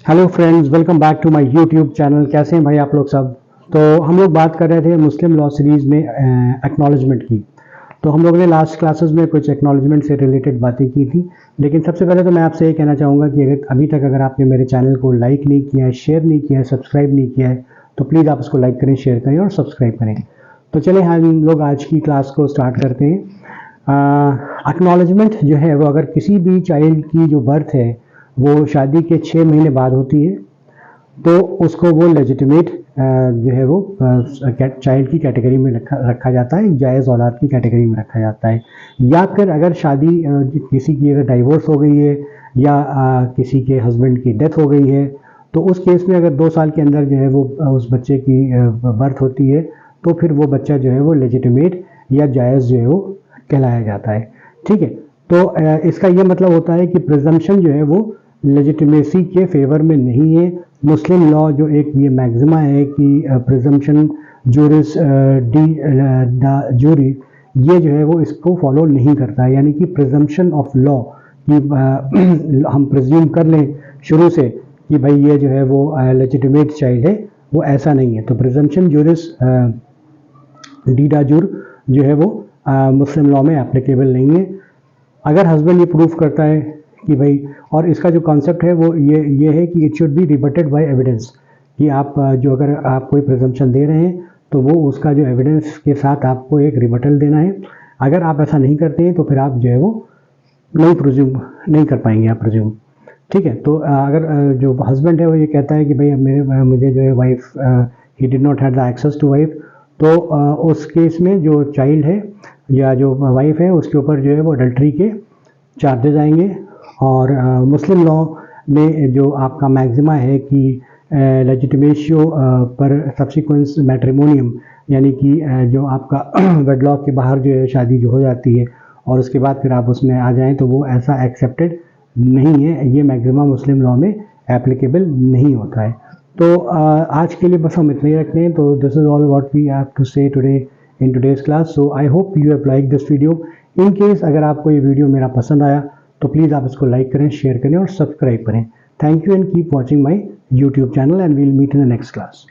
Hello friends, welcome back to my YouTube channel. कैसे हैं भाई आप लोग सब। तो हम लोग बात कर रहे थे मुस्लिम लॉ सीरीज़ में एक्नॉलेजमेंट की। तो हम लोगों ने लास्ट क्लासेस में कुछ एक्नॉलेजमेंट से रिलेटेड बातें की थी। लेकिन सबसे पहले तो मैं आपसे ये कहना चाहूँगा कि अभी तक अगर आपने मेरे चैनल को लाइक नहीं किया है, शेयर नहीं किया है, सब्सक्राइब नहीं किया है, तो प्लीज़ आप उसको लाइक करें, शेयर करें और सब्सक्राइब करें। तो चलिए हम लोग आज की क्लास को स्टार्ट करते हैं। एक्नॉलेजमेंट जो है वो अगर किसी भी चाइल्ड की जो बर्थ है वो शादी के 6 महीने बाद होती है तो उसको वो लेजिटिमेट जो है वो चाइल्ड की कैटेगरी में रखा जाता है, जायज़ औलाद की कैटेगरी में रखा जाता है। या फिर अगर शादी किसी की अगर डाइवोर्स हो गई है या किसी के हस्बैंड की डेथ हो गई है तो उस केस में अगर 2 साल के अंदर जो है वो उस बच्चे की बर्थ होती है तो फिर वो बच्चा जो है वो लेजिटिमेट या जायज़ जो है वो कहलाया जाता है। ठीक है, तो इसका ये मतलब होता है कि प्रिजम्पशन जो है वो लेजिटिमेसी के फेवर में नहीं है। मुस्लिम लॉ जो एक ये मैक्सिमा है कि प्रिजम्पशन जूरिस डी द जूरी, ये जो है वो इसको फॉलो नहीं करता है। यानी कि प्रिजम्पशन ऑफ लॉ कि हम प्रिज्यूम कर लें शुरू से कि भाई ये जो है वो लेजिटिमेट चाइल्ड है, वो ऐसा नहीं है। तो प्रिजम्पशन जूरिस डी द जूर जो है वो मुस्लिम लॉ में एप्लीकेबल नहीं है। अगर हस्बैंड ये प्रूफ करता है कि भाई, और इसका जो कॉन्सेप्ट है वो ये है कि it should be rebutted by evidence, कि आप जो अगर आप कोई प्रिजम्पशन दे रहे हैं तो वो उसका जो एविडेंस के साथ आपको एक रिबटल देना है। अगर आप ऐसा नहीं करते हैं तो फिर आप जो है वो नहीं प्रिज्यूम नहीं कर पाएंगे आप प्रिज्यूम। ठीक है, तो अगर जो हस्बैंड है वो ये कहता है कि भाई मुझे जो है वाइफ ही did not have the access to wife, तो उस केस में जो चाइल्ड है या जो वाइफ है उसके ऊपर जो है वो अडल्ट्री के चार्जेस आएंगे। और मुस्लिम लॉ में जो आपका मैक्सिमा है कि लेजिटिमेशियो पर सब्सिक्वेंस मैट्रिमोनियम, यानी कि जो आपका वेडलॉक के बाहर जो है शादी जो हो जाती है और उसके बाद फिर आप उसमें आ जाएं, तो वो ऐसा एक्सेप्टेड नहीं है। ये मैक्सिमा मुस्लिम लॉ में एप्लीकेबल नहीं होता है। तो आज के लिए बस हम इतना ही रखते हैं। तो this is all what we have to say today in today's class. So I hope you have like this video. In case अगर आपको ये वीडियो मेरा पसंद आया तो प्लीज़ आप इसको लाइक करें, शेयर करें और सब्सक्राइब करें। Thank you and keep watching my YouTube channel and we'll meet in the next class.